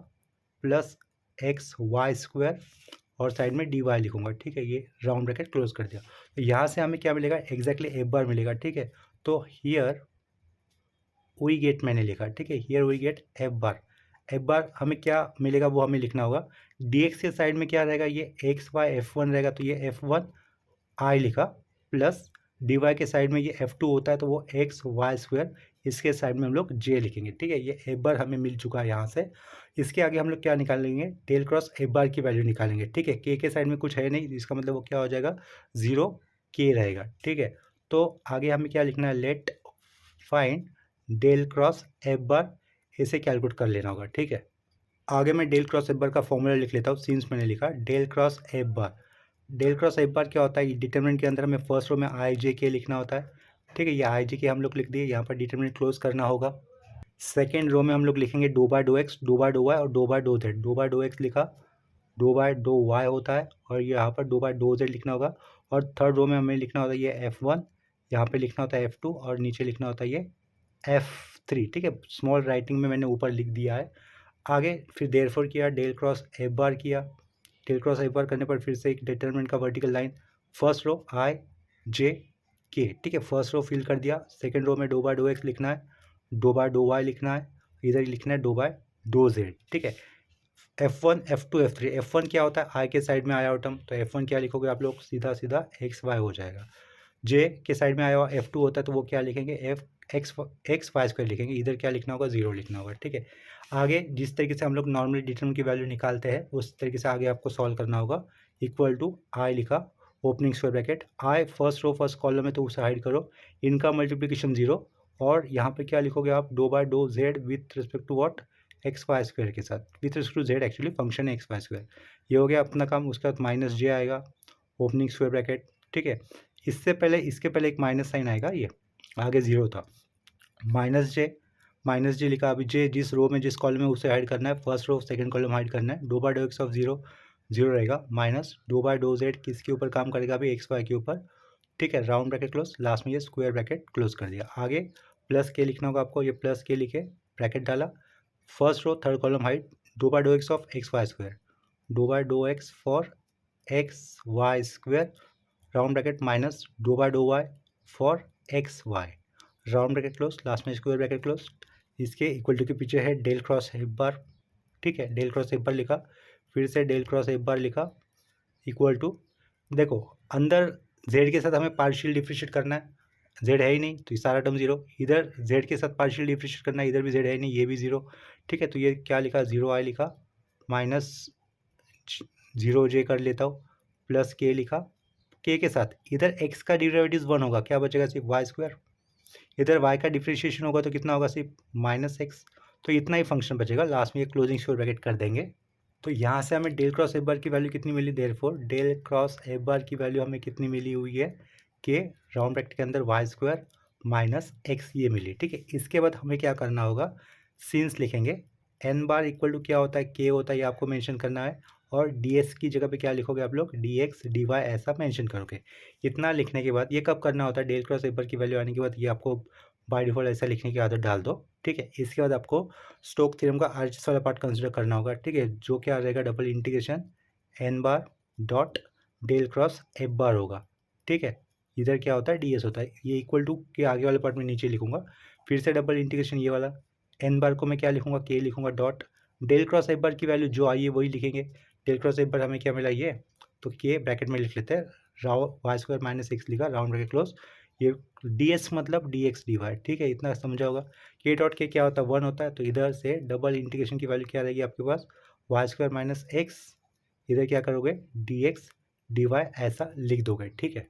प्लस एक्स वाई स्क्वायर और साइड में डी वाई लिखूंगा, ठीक है, ये राउंड ब्रैकेट क्लोज कर दिया। तो यहाँ से हमें क्या मिलेगा, एग्जैक्टली एफ बार मिलेगा, ठीक है। तो हियर वी गेट मैंने लिखा, ठीक है, here we get F bar. F bar हमें क्या मिलेगा वो हमें लिखना होगा, डी एक्स के साइड में क्या रहेगा, ये एक्स वाई एफ वन रहेगा, तो ये एफ वन आई लिखा, प्लस डी वाई के साइड में ये एफ टू होता है तो वो एक्स वाई स्क्वायर, इसके साइड में हम लोग जे लिखेंगे, ठीक है। ये एफ बार हमें मिल चुका है यहाँ से। इसके आगे हम लोग क्या निकालेंगे, डेल क्रॉस एफ बार की वैल्यू निकालेंगे, ठीक है। के साइड में कुछ है नहीं, इसका मतलब वो क्या हो जाएगा, 0 के रहेगा, ठीक है। तो आगे हमें क्या लिखना है, let find del cross F bar, इसे कैलकुलेट कर लेना होगा, ठीक है। आगे मैं डेल क्रॉस एफ बार का फॉर्मूला लिख लेता हूँ, सिंस मैंने लिखा del cross F bar. Del cross F bar क्या होता है, डिटरमिनेंट के अंदर हमें फर्स्ट रो में आई जे के लिखना होता है, ठीक है, ये आई जे के हम लोग लिख दिए, यहाँ पर डिटरमिनेंट क्लोज करना होगा। सेकेंड रो में हम लोग लिखेंगे do by dough x, do by dough Y और do by do Z. Do by dough x लिखा, डो बाय डो वाई होता है और यहाँ पर डो बाय डो जेड लिखना होगा। और थर्ड रो में हमें लिखना होता है ये एफ वन, यहाँ पर लिखना होता है एफ टू और नीचे लिखना होता है ये F3, ठीक है, स्मॉल राइटिंग में मैंने ऊपर लिख दिया है। आगे फिर देयरफॉर किया, डेल क्रॉस एफ बार किया, डेल क्रॉस एफ बार करने पर फिर से एक डिटरमिनेंट का वर्टिकल लाइन, फर्स्ट रो आई जे के, ठीक है, फर्स्ट रो फिल कर दिया। सेकंड रो में डो बाय डो एक्स लिखना है, डो बाय डो वाई लिखना है, इधर लिखना है डो बाय डो जेड, ठीक है। F1 F2 F3, F1 क्या होता है, आई के साइड में आया आइटम, तो F1 क्या लिखोगे आप लोग, सीधा सीधा एक्स वाई हो जाएगा। जे के साइड में आया हुआ F2 होता है तो वो क्या लिखेंगे, एफ एक्स वाई स्क्वायर लिखेंगे, इधर क्या लिखना होगा, 0 लिखना होगा, ठीक है। आगे जिस तरीके से हम लोग नॉर्मली डिटरमिनेंट की वैल्यू निकालते हैं उस तरीके से आगे आपको सॉल्व करना होगा। इक्वल टू आई लिखा, ओपनिंग स्क्वायर ब्रैकेट, आई फर्स्ट रो फर्स्ट कॉलम में तो उसे हाइड करो, इनका मल्टीप्लिकेशन 0 और यहाँ पे क्या लिखोगे आप, do by do Z with respect to what, X Y square के साथ, with respect to Z actually function है एक्स वाई स्क्वायर। ये हो गया अपना काम। उसके बाद माइनस जे आएगा, ओपनिंग स्क्वायर ब्रैकेट, ठीक है। इसके पहले एक माइनस साइन आएगा, ये आगे 0 था, माइनस जे लिखा। अभी जे जिस रो में जिस कॉलम में उसे हाइड करना है, first row second column hide करना है। Do by dough x of 0 0 रहेगा, minus dough by do Z किसके ऊपर काम करेगा, अभी एक्स वाई के ऊपर, ठीक है, राउंड ब्रैकेट क्लोज, लास्ट में ये स्क्वायर ब्रैकेट क्लोज कर दिया। आगे प्लस के लिखना होगा आपको, ये प्लस के लिखे, ब्रैकेट डाला, first row third column hide, डो by dough x of x Y square, डो by dough x for x Y square, round bracket minus dough by dough y for x y, round bracket close, last में square bracket close. इसके equal to के पीछे है del cross F bar, ठीक है, del cross F bar लिखा, फिर से डेल क्रॉस एफ बार लिखा, इक्वल टू, देखो अंदर जेड के साथ हमें पार्शियल डिफ्रेंशिएट करना है, जेड है ही नहीं तो ये सारा टर्म 0, इधर जेड के साथ पार्शियल डिफ्रेंशिएट करना है, इधर भी जेड है ही नहीं, ये भी 0, ठीक है। तो ये क्या लिखा, 0 आई लिखा, माइनस 0 जे कर लेता हूँ, प्लस के लिखा, के साथ इधर x का डिरिवेटिव 1 होगा, क्या बचेगा, सिर्फ वाई स्क्वायर, इधर y का डिफ्रेंशिएशन होगा तो कितना होगा, सिर्फ माइनस एक्स, तो इतना ही फंक्शन बचेगा। लास्ट में ये क्लोजिंग स्क्वायर ब्रैकेट कर देंगे। तो यहाँ से हमें डेल क्रॉस एफ बार की वैल्यू कितनी मिली, therefore del cross F bar की वैल्यू हमें कितनी मिली हुई है, कि राउंड ब्रैकेट के अंदर वाई स्क्वायर माइनस एक्स ये मिली, ठीक है। इसके बाद हमें क्या करना होगा, सिंस लिखेंगे, एन बार इक्वल टू क्या होता है, के होता है, ये आपको मेंशन करना है, और डी एक्स की जगह पे क्या लिखोगे आप लोग, डी एक्स डी वाई ऐसा मेंशन करोगे। इतना लिखने के बाद ये कब करना होता है, डेल क्रॉस एफ बार की वैल्यू आने के बाद ये आपको बाय डिफॉल्ट ऐसा लिखने की आदत डाल दो, ठीक है। इसके बाद आपको स्टोक थ्योरम का आरएचएस वाला पार्ट कंसिडर करना होगा, ठीक है, जो क्या रहेगा, double integration N bar dot del cross F bar होगा, ठीक है। इधर क्या होता है, डी एस होता है, ये इक्वल टू के आगे वाले पार्ट में नीचे लिखूंगा, फिर से डबल इंटीग्रेशन ये वाला, एन बार को मैं क्या लिखूंगा, के लिखूंगा, dot del cross F bar की वैल्यू जो आई है वही लिखेंगे। डेल क्रॉस एफ बार हमें क्या मिला, ये तो के ब्रैकेट में लिख लेते हैं, वाई स्क्वायर माइनस एक्स लिखा राउंड ब्रैकेट क्लोज, ये डी एस मतलब डी एक्स डी वाई, ठीक है, इतना समझा होगा। के डॉट के क्या होता है, 1 होता है, तो इधर से डबल इंटीग्रेशन की वैल्यू क्या रहेगी आपके पास, वाई स्क्वायर माइनस एक्स, इधर क्या करोगे डी एक्स डी वाई ऐसा लिख दोगे, ठीक है।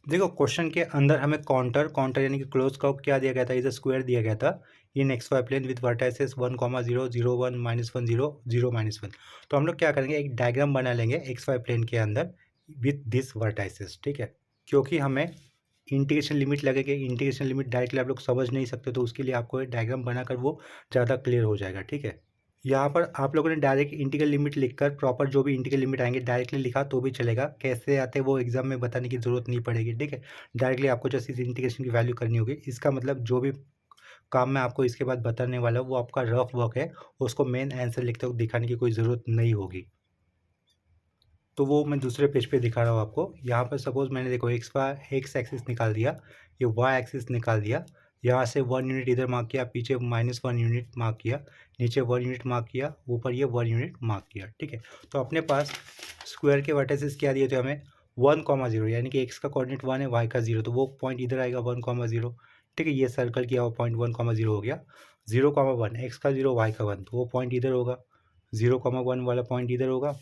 देखो क्वेश्चन के अंदर हमें काउंटर यानी कि क्लोज का क्या दिया गया था, इधर स्क्वायर दिया गया था in x Y plane with vertices 1,0 0 1 -1 0 0 -1। तो हम लोग क्या करेंगे, एक डायग्राम बना लेंगे एक्स वाई प्लेन के अंदर विथ दिस वर्टाइसेस, ठीक है। क्योंकि हमें इंटीग्रेशन लिमिट लगेगी, इंटीग्रेशन लिमिट डायरेक्टली आप लोग समझ नहीं सकते, तो उसके लिए आपको एक डायग्राम बनाकर वो ज़्यादा क्लियर हो जाएगा, ठीक है। यहाँ पर आप लोगों ने डायरेक्ट इंटीग्रल लिमिट लिखकर प्रॉपर जो भी इंटीग्रल लिमिट आएंगे डायरेक्टली लिखा तो भी चलेगा, कैसे आते वो एग्जाम में बताने की ज़रूरत नहीं पड़ेगी, ठीक है। डायरेक्टली आपको जैसे इस इंटीग्रेशन की वैल्यू करनी होगी, इसका मतलब जो भी काम मैं आपको इसके बाद बताने वाला हूँ वो आपका रफ वर्क है, उसको मेन आंसर लिखते हुए दिखाने की कोई ज़रूरत नहीं होगी। तो वो मैं दूसरे पेज पे दिखा रहा हूँ आपको। यहाँ पर सपोज मैंने देखो एक्स एक्सिस निकाल दिया, ये वाई एक्सिस निकाल दिया, यहाँ से 1 यूनिट इधर मार्क किया, पीछे -1 यूनिट मार्क किया, नीचे 1 यूनिट मार्क किया, ऊपर ये 1 यूनिट मार्क किया, ठीक है। तो अपने पास स्क्वायर के वर्टिसेस क्या दिए थे हमें, 1,0 यानी कि एक्स का कोऑर्डिनेट 1 है, वाई का 0, तो वो पॉइंट इधर आएगा 1,0, ठीक है। ये सर्कल किया हुआ पॉइंट 1,0 हो गया, 0,1 एक्स का 0 वाई का 1, तो वो पॉइंट इधर होगा, 0,1 वाला पॉइंट इधर होगा।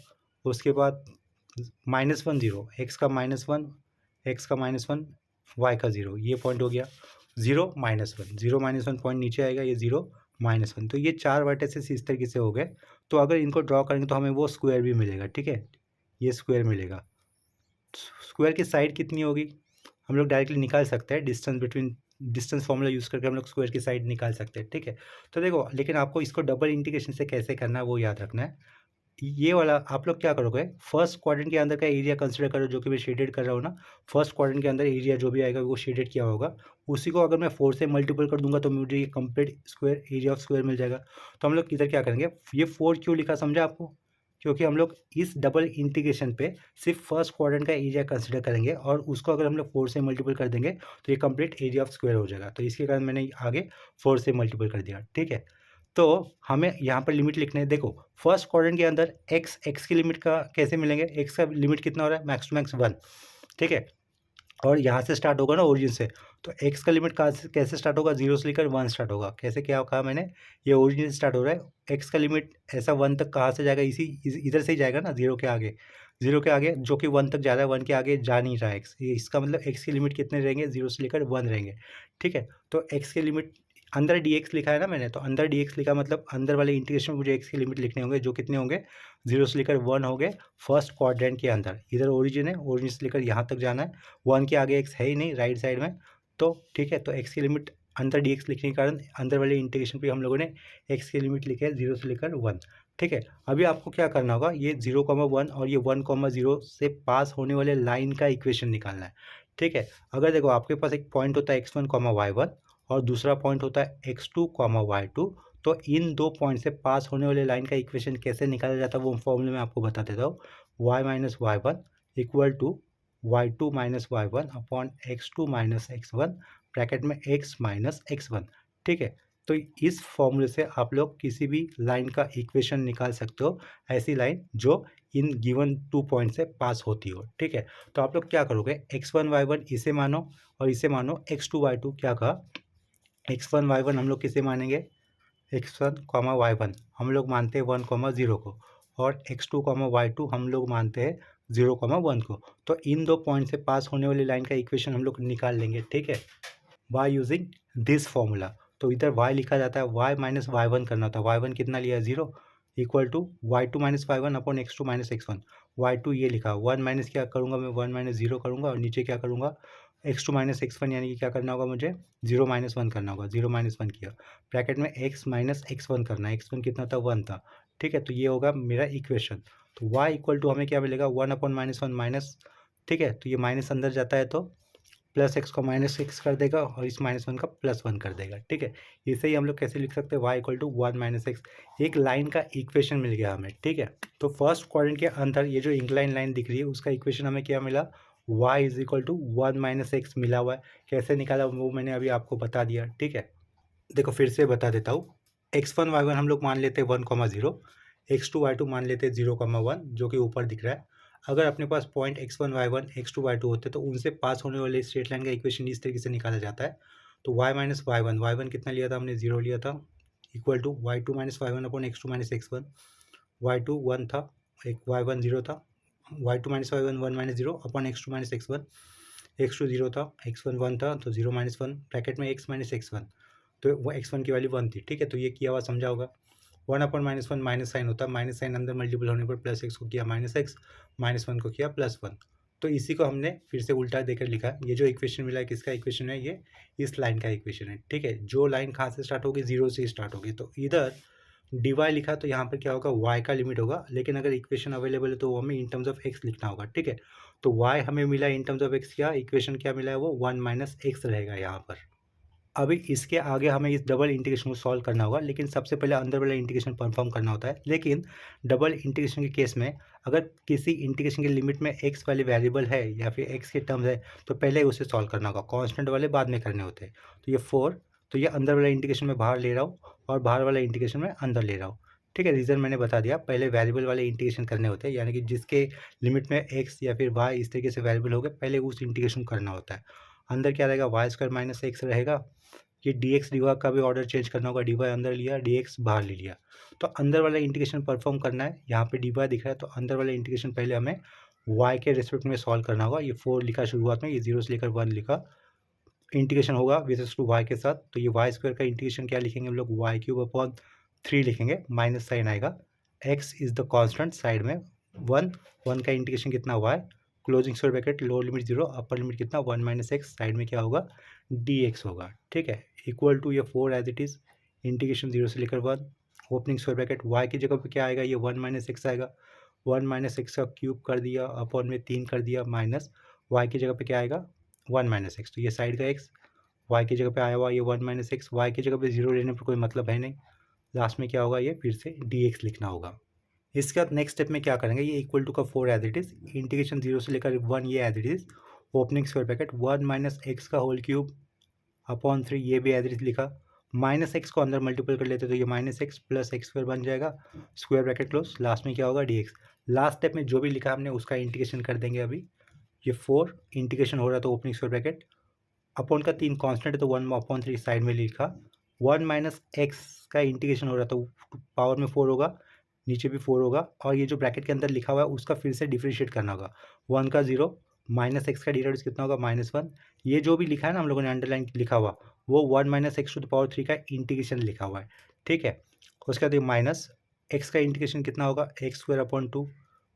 उसके बाद -1 0 एक्स का -1 एक्स का -1 वाई का 0, ये पॉइंट हो गया 0 -1 0 -1 पॉइंट नीचे आएगा, ये 0 -1, तो ये 4 वर्टिसेस इस तरीके से हो गए। तो अगर इनको ड्रॉ करेंगे तो हमें वो स्क्वायर भी मिलेगा, ठीक है, ये स्क्वायर मिलेगा। स्क्वायर की साइड कितनी होगी हम लोग डायरेक्टली निकाल सकते हैं, डिस्टेंस फॉर्मूला यूज़ करके हम लोग स्क्वायर की साइड निकाल सकते हैं, ठीक है। तो देखो लेकिन आपको इसको डबल इंटीग्रेशन से कैसे करना है वो याद रखना है। ये वाला आप लोग क्या करोगे, फर्स्ट क्वाड्रेंट के अंदर का एरिया कंसीडर करो, जो कि मैं शेडेड कर रहा हूँ ना, फर्स्ट क्वाड्रेंट के अंदर एरिया जो भी आएगा वो शेडेड किया होगा, उसी को अगर मैं 4 से मल्टीपल कर दूंगा तो मुझे ये complete square area of square मिल जाएगा। तो हम लोग इधर क्या करेंगे, ये 4 क्यों लिखा समझा आपको, क्योंकि हम लोग इस डबल इंटीग्रेशन पे सिर्फ फर्स्ट क्वाड्रेंट का एरिया कंसीडर करेंगे, और उसको अगर हम लोग 4 से मल्टीपल कर देंगे तो ये कंप्लीट एरिया ऑफ स्क्वायर हो जाएगा, तो इसके कारण मैंने आगे 4 से मल्टीपल कर दिया, ठीक है। तो हमें यहाँ पर लिमिट लिखने हैं, देखो फर्स्ट क्वाड्रेंट के अंदर एक्स की लिमिट का कैसे मिलेंगे, एक्स का लिमिट कितना हो रहा है, मैक्स टू मैक्स 1, ठीक है। और यहाँ से स्टार्ट होगा ना ओरिजिन से, तो एक्स का लिमिट कहाँ से कैसे स्टार्ट होगा, 0 से लेकर 1 स्टार्ट होगा, कैसे क्या कहा मैंने, ये ओरिजिन से स्टार्ट हो रहा है, एक्स का लिमिट ऐसा 1 तक कहाँ से जाएगा, इधर से ही जाएगा ना, 0 के आगे, 0 के आगे जो कि 1 तक जा रहा है, 1 के आगे जा नहीं रहा है एक्स, इसका मतलब एक्स की लिमिट कितने रहेंगे, 0 से लेकर 1 रहेंगे, ठीक है। तो एक्स की लिमिट अंदर डी एक्स लिखा है ना मैंने, तो अंदर डी एक्स लिखा मतलब अंदर वाले इंटीग्रेशन में मुझे एक्स की लिमिट लिखने होंगे, जो कितने होंगे 0 से लेकर 1 हो गए फर्स्ट क्वाड्रेंट के अंदर, इधर ओरिजिन है, ओरिजिन से लेकर यहाँ तक जाना है, 1 के आगे एक्स है ही नहीं राइट साइड में, तो ठीक है। तो एक्स की लिमिट अंदर डी एक्स लिखने के कारण अंदर वाले इंटीग्रेशन पे हम लोगों ने एक्स की लिमिट लिखी है 0 से लेकर 1, ठीक है। अभी आपको क्या करना होगा, ये 0,1 और ये 1,0 से पास होने वाले लाइन का इक्वेशन निकालना है, ठीक है। अगर देखो आपके पास एक पॉइंट होता है x1, y1 और दूसरा पॉइंट होता है x2, y2, तो इन दो पॉइंट से पास होने वाले लाइन का इक्वेशन कैसे निकाला जाता है वो फॉर्मूले में आपको बता देता हूँ। y minus y one equal to y2 minus y one upon x2 minus x1 bracket में x माइनस x1, ठीक है। तो इस फॉर्मूले से आप लोग किसी भी लाइन का इक्वेशन निकाल सकते हो, ऐसी लाइन जो इन गिवन 2 पॉइंट से पास होती हो, ठीक है। तो आप लोग क्या करोगे, x1 y1 इसे मानो और इसे मानो x2 y2, क्या कहा, x1 y1 हम लोग किसे मानेंगे, x1 y1 हम लोग मानते हैं 1,0 को, और x2 y2 हम लोग मानते हैं 0,1 को। तो इन दो पॉइंट से पास होने वाली लाइन का इक्वेशन हम लोग निकाल लेंगे, ठीक है, बाय यूजिंग दिस फॉर्मूला। तो इधर y लिखा जाता है, y माइनस वाई वन करना होता है, y1 कितना लिया है 0 equal to y2 minus y one upon x2 minus x1, y2 ये लिखा, 1 माइनस क्या करूँगा मैं, 1 माइनस 0 करूँगा, और नीचे क्या करूँगा x2 माइनस x1, यानी कि क्या करना होगा मुझे 0 माइनस 1 करना होगा, 0 माइनस 1 किया, ब्रैकेट में x माइनस x1 करना है, x1 कितना था 1 था, ठीक है। तो ये होगा मेरा इक्वेशन। तो y इक्वल टू हमें क्या मिलेगा, 1 अपॉन माइनस 1 माइनस, ठीक है, तो ये माइनस अंदर जाता है तो प्लस एक्स को माइनस एक्स कर देगा और इस -1 का +1 कर देगा, ठीक है। इसे ही हम लोग कैसे लिख सकते हैं, y equal to 1 minus x, एक लाइन का इक्वेशन मिल गया हमें, ठीक है। तो फर्स्ट क्वाड्रेंट के अंदर ये जो इंक्लाइन लाइन दिख रही है उसका इक्वेशन हमें क्या मिला, y is equal to 1 minus x मिला हुआ है, कैसे निकाला वो मैंने अभी आपको बता दिया, ठीक है। देखो फिर से बता देता हूँ, x1 y1 हम लोग मान लेते हैं 1,0, x2 y2 मान लेते हैं 0,1 जो कि ऊपर दिख रहा है। अगर अपने पास point x1 y1 x2 y2 होते तो उनसे पास होने वाले स्ट्रेट लाइन का इक्वेशन इस तरीके से निकाला जाता है। तो y माइनस y1 कितना लिया था हमने, 0 लिया था, equal to y2 minus y1 upon x2 minus x1, y2 1 था, एक y1 0 था, y2 minus y1 1 minus 0 upon x2 minus x1, x2 0 था, x1 1 था, तो 0 माइनस 1 ब्रैकेट में x माइनस x1, तो वो x1 की वैल्यू 1 थी। ठीक है, तो ये किया हुआ समझा होगा। 1 अपॉन माइनस 1 माइनस साइन होता है, माइनस साइन अंदर मल्टीपल होने पर प्लस एक्स को किया माइनस एक्स, माइनस 1 को किया प्लस 1। तो इसी को हमने फिर से उल्टा देकर लिखा है। ये जो इक्वेशन मिला है किसका इक्वेशन है, ये इस लाइन का इक्वेशन है। ठीक है, जो लाइन कहाँ से स्टार्ट होगी, 0 से स्टार्ट होगी। तो इधर डी वाई लिखा तो यहाँ पर क्या होगा, वाई का लिमिट होगा, लेकिन अगर इक्वेशन अवेलेबल है तो वो हमें इन टर्म्स ऑफ एक्स लिखना होगा। ठीक है, तो वाई हमें मिला इन टर्म्स ऑफ एक्स, क्या इक्वेशन क्या मिला है, वो 1 माइनस एक्स रहेगा यहाँ पर। अभी इसके आगे हमें इस डबल इंटीग्रेशन को सॉल्व करना होगा, लेकिन सबसे पहले अंदर वाला इंटीग्रेशन परफॉर्म करना होता है। लेकिन डबल इंटीग्रेशन के केस में अगर किसी इंटीग्रेशन की लिमिट में एक्स वाले वेरिएबल है या फिर एक्स के टर्म्स है तो पहले उसे सॉल्व करना होगा, कांस्टेंट वाले बाद में करने होते हैं। तो ये 4, तो ये अंदर वाला इंटीग्रेशन में बाहर ले रहा हूँ और बाहर वाला इंटीग्रेशन में अंदर ले रहा हूँ। ठीक है, रीज़न मैंने बता दिया, पहले वेरिएबल वाले इंटीग्रेशन करने होते हैं, यानी कि जिसके लिमिट में एक्स या फिर वाई इस तरीके से वेरिएबल हो गए, पहले उस इंटीग्रेशन करना होता है। अंदर क्या रहेगा, वाई स्क्वायर माइनस एक्स रहेगा। ये डी एक्स डी वाई का भी ऑर्डर चेंज करना होगा, डी वाई अंदर लिया, डी एक्स बाहर ले लिया। तो अंदर वाला इंटीग्रेशन परफॉर्म करना है, यहाँ पे डी वाई दिख रहा है, तो अंदर वाला इंटीग्रेशन पहले हमें वाई के रिस्पेक्ट में सॉल्व करना होगा। ये 4 लिखा शुरुआत में, ये 0 से लेकर 1 लिखा, इंटीग्रेशन होगा विद रिस्पेक्ट टू वाई के साथ। तो ये वाई स्क्वायर का इंटीग्रेशन क्या लिखेंगे हम लोग, वाई क्यूब अपॉन 3 लिखेंगे, माइनस साइन आएगा, x is the constant side में, 1 का इंटीग्रेशन कितना, y, closing square bracket, lower limit 0, upper limit कितना, 1 माइनस एक्स, साइड में क्या होगा, डी एक्स होगा। ठीक है, इक्वल टू ये 4 एज इट इज़, इंटीग्रेशन 0 से लेकर 1, ओपनिंग स्क्वायर ब्रैकेट, वाई की जगह पे क्या आएगा, ये 1 माइनस एक्स आएगा, 1 माइनस एक्स का क्यूब कर दिया, अपॉन में 3 कर दिया, माइनस वाई की जगह पे क्या आएगा, 1 माइनस एक्स, तो ये साइड का एक्स, वाई की जगह पे आया हुआ ये 1 माइनस एक्स, वाई की जगह पे 0 लेने पर कोई मतलब है नहीं, लास्ट में क्या होगा, ये फिर से डी एक्स लिखना होगा। इसके बाद नेक्स्ट स्टेप में क्या करेंगे, ये इक्वल टू का 4 एज इट इज़, इंटीग्रेशन 0 से लेकर 1 ये as it is, opening square bracket, 1 minus x का होल क्यूब अपॉन 3, ये भी एज इट इज़ लिखा, माइनस एक्स को अंदर मल्टीपल कर लेते तो ये minus x plus x square बन जाएगा, स्क्वायर ब्रैकेट क्लोज, लास्ट में क्या होगा, डी एक्स। लास्ट स्टेप में जो भी लिखा हमने उसका इंटीग्रेशन कर देंगे। अभी ये 4 इंटीग्रेशन हो रहा था, ओपनिंग स्क्वायर ब्रैकेट, अपॉन का 3 कांस्टेंट है तो 1 अपॉन 3 साइड में लिखा, 1 माइनस एक्स का इंटीग्रेशन हो रहा था, पावर में 4 होगा, नीचे भी 4 होगा, और ये जो ब्रैकेट के अंदर लिखा हुआ है उसका फिर से डिफरेंशिएट करना होगा, 1 का 0, माइनस एक्स का डिराइव कितना होगा, -1। ये जो भी लिखा है ना हम लोगों ने अंडरलाइन लिखा हुआ, वो 1 minus x to the power 3 का इंटीग्रेशन लिखा हुआ है। ठीक है, उसके बाद ये माइनस एक्स का इंटीग्रेशन कितना होगा, x square upon 2,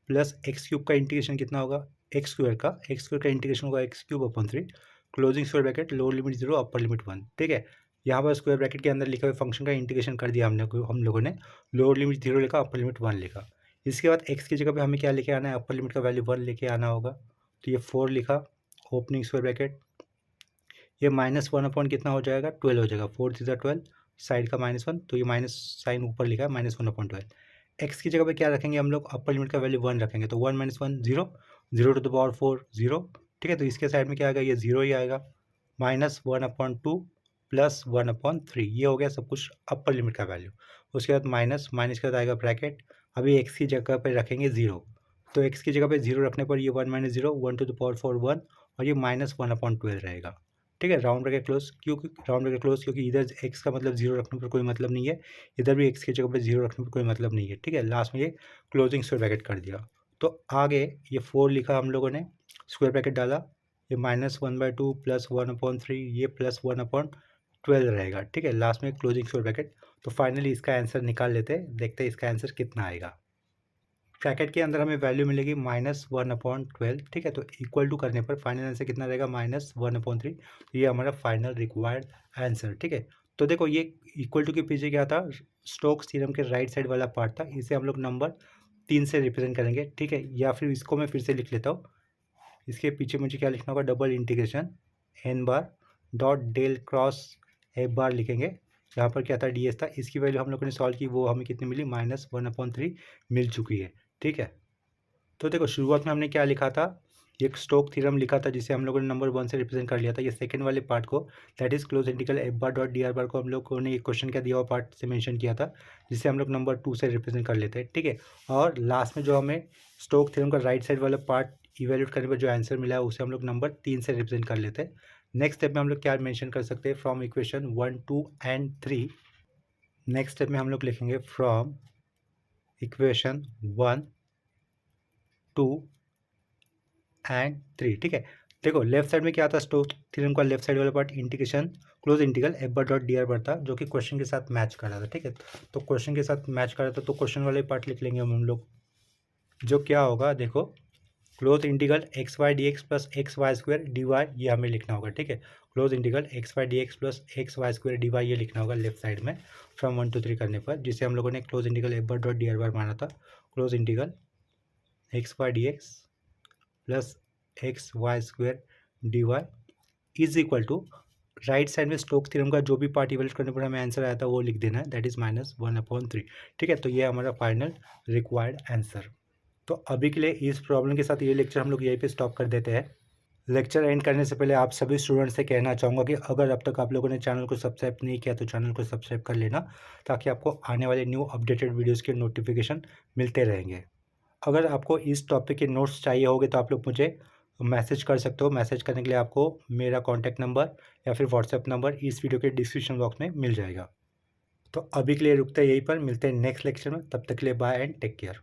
plus x cube का इंटीग्रेशन कितना होगा, एक्स स्क्वायर का इंटीग्रेशन होगा x cube upon 3, closing square bracket, lower limit 0, upper limit 1। ठीक है, यहाँ पर स्क्वायर ब्रैकेट के अंदर लिखे हुए फंक्शन का इंटीग्रेशन कर दिया हम लोगों ने, लोअर लिमिट 0 लिखा, अपर लिमिट 1 लिखा। इसके बाद एक्स की जगह पे हमें क्या लेके आना है, अपर लिमिट का वैल्यू 1 लेके आना होगा, तो ये 4 लिखा, ओपनिंग स्क्वायर ब्रैकेट, ये -1 अपॉन कितना हो जाएगा, 12 हो जाएगा, 4 3 12, साइड का -1, तो ये माइनस साइन ऊपर लिखा है, -1 अपॉन 12। एक्स की जगह पे क्या रखेंगे हम लोग, अपर लिमिट का वैल्यू 1 रखेंगे, तो 1 माइनस 1 0, 0 टू द पावर 4 0। ठीक है, तो इसके साइड में क्या आएगा, ये 0 ही आएगा, -1 अपॉन 2 प्लस 1 अपॉन 3, ये हो गया सब कुछ अपर लिमिट का वैल्यू। उसके बाद माइनस के बाद आएगा ब्रैकेट, अभी एक्स की जगह पे रखेंगे 0, तो एक्स की जगह पे 0 रखने पर ये 1 माइनस 0, 1 टू द पावर 4 1, और ये -1 अपॉन 12 रहेगा। ठीक है, राउंड ब्रैकेट क्लोज, क्योंकि इधर एक्स का मतलब 0 रखने पर कोई मतलब नहीं है, इधर भी एक्स की जगह पे 0 रखने पर कोई मतलब नहीं है। ठीक है, लास्ट में ये क्लोजिंग स्क्वायर ब्रैकेट कर दिया, तो आगे ये 4 लिखा हम लोगों ने, स्क्वायर ब्रैकेट डाला, ये -1/2 प्लस 1 अपॉन 3, ये प्लस 1 अपॉन 12 रहेगा। ठीक है, लास्ट में क्लोजिंग स्क्वायर ब्रैकेट। तो फाइनली इसका आंसर निकाल लेते हैं, देखते हैं इसका आंसर कितना आएगा। ब्रैकेट के अंदर हमें वैल्यू मिलेगी -1 अपॉन 12। ठीक है, तो इक्वल टू करने पर फाइनल आंसर कितना रहेगा, -1 अपॉन 3। तो ये हमारा फाइनल रिक्वायर्ड आंसर। ठीक है, तो देखो ये इक्वल टू के पीछे क्या था, स्टोक्स थ्योरम के राइट साइड वाला पार्ट था, इसे हम लोग नंबर 3 से रिप्रेजेंट करेंगे। ठीक है, या फिर इसको मैं फिर से लिख लेता हूँ, इसके पीछे मुझे क्या लिखना होगा, double integration n bar dot del cross a bar लिखेंगे, यहाँ पर क्या था, डी एस था, इसकी वैल्यू हम लोगों ने सॉल्व की, वो हमें कितनी मिली, -1 अपॉन 3 मिल चुकी है। ठीक है, तो देखो शुरुआत में हमने क्या लिखा था, ये स्टोक थ्योरम लिखा था जिसे हम लोगों ने नंबर 1 से रिप्रेजेंट कर लिया था। ये सेकंड वाले पार्ट को that is close integral F bar dot D R बार को हम लोगों ने एक क्वेश्चन का दिया हुआ पार्ट से मेंशन किया था, जिसे हम लोग नंबर 2 से रिप्रेजेंट कर लेते हैं, ठीक है। और लास्ट में जो हमें स्टोक थ्योरम का राइट साइड वाला पार्ट इवेल्यूट करने पर जो आंसर मिला है उसे हम लोग नंबर 3 से रिप्रेजेंट कर लेते हैं। नेक्स्ट स्टेप में हम लोग क्या मेंशन कर सकते हैं, from equation 1, 2 and 3। Next step में हम लोग लिखेंगे फ्रॉम इक्वेशन 1, 2 एंड 3, ठीक है। देखो लेफ्ट साइड में क्या था, स्टोक थ्योरम का लेफ्ट साइड वाला part integration close integral F bar dot D R बार था, जो कि क्वेश्चन के साथ मैच कर रहा था, ठीक है। तो क्वेश्चन के साथ मैच कर रहा था तो क्वेश्चन वाले पार्ट लिख लेंगे हम लोग, जो क्या होगा देखो, close integral x Y D x plus x Y square D y, ये हमें लिखना होगा, ठीक है। Close integral x Y D x plus x Y square D y, ये लिखना होगा लेफ्ट साइड में फ्रॉम 1 to 3 करने पर, जिसे हम लोगों ने close integral F bar dot D R bar माना था। Close integral x Y D x plus x Y square D y is equal to right side में स्टोक थ्योरम का जो भी पार्ट इवेल्यूट करने पर हमें आंसर आया था वो लिख देना है, दैट इज -1/3, ठीक है। तो ये हमारा फाइनल रिक्वायर्ड आंसर। तो अभी के लिए इस प्रॉब्लम के साथ ये लेक्चर हम लोग यहीं पे स्टॉप कर देते हैं। लेक्चर एंड करने से पहले आप सभी स्टूडेंट्स से कहना चाहूँगा कि अगर अब तक आप लोगों ने चैनल को सब्सक्राइब नहीं किया तो चैनल को सब्सक्राइब कर लेना, ताकि आपको आने वाले न्यू अपडेटेड वीडियोज़ के नोटिफिकेशन मिलते रहेंगे। अगर आपको इस टॉपिक के नोट्स चाहिए होंगे तो आप लोग मुझे मैसेज कर सकते हो। मैसेज करने के लिए आपको मेरा कॉन्टैक्ट नंबर या फिर व्हाट्सएप नंबर इस वीडियो के डिस्क्रिप्शन बॉक्स में मिल जाएगा। तो अभी के लिए रुकते हैं यहीं पर, मिलते हैं नेक्स्ट लेक्चर में, तब तक के लिए बाय एंड टेक केयर।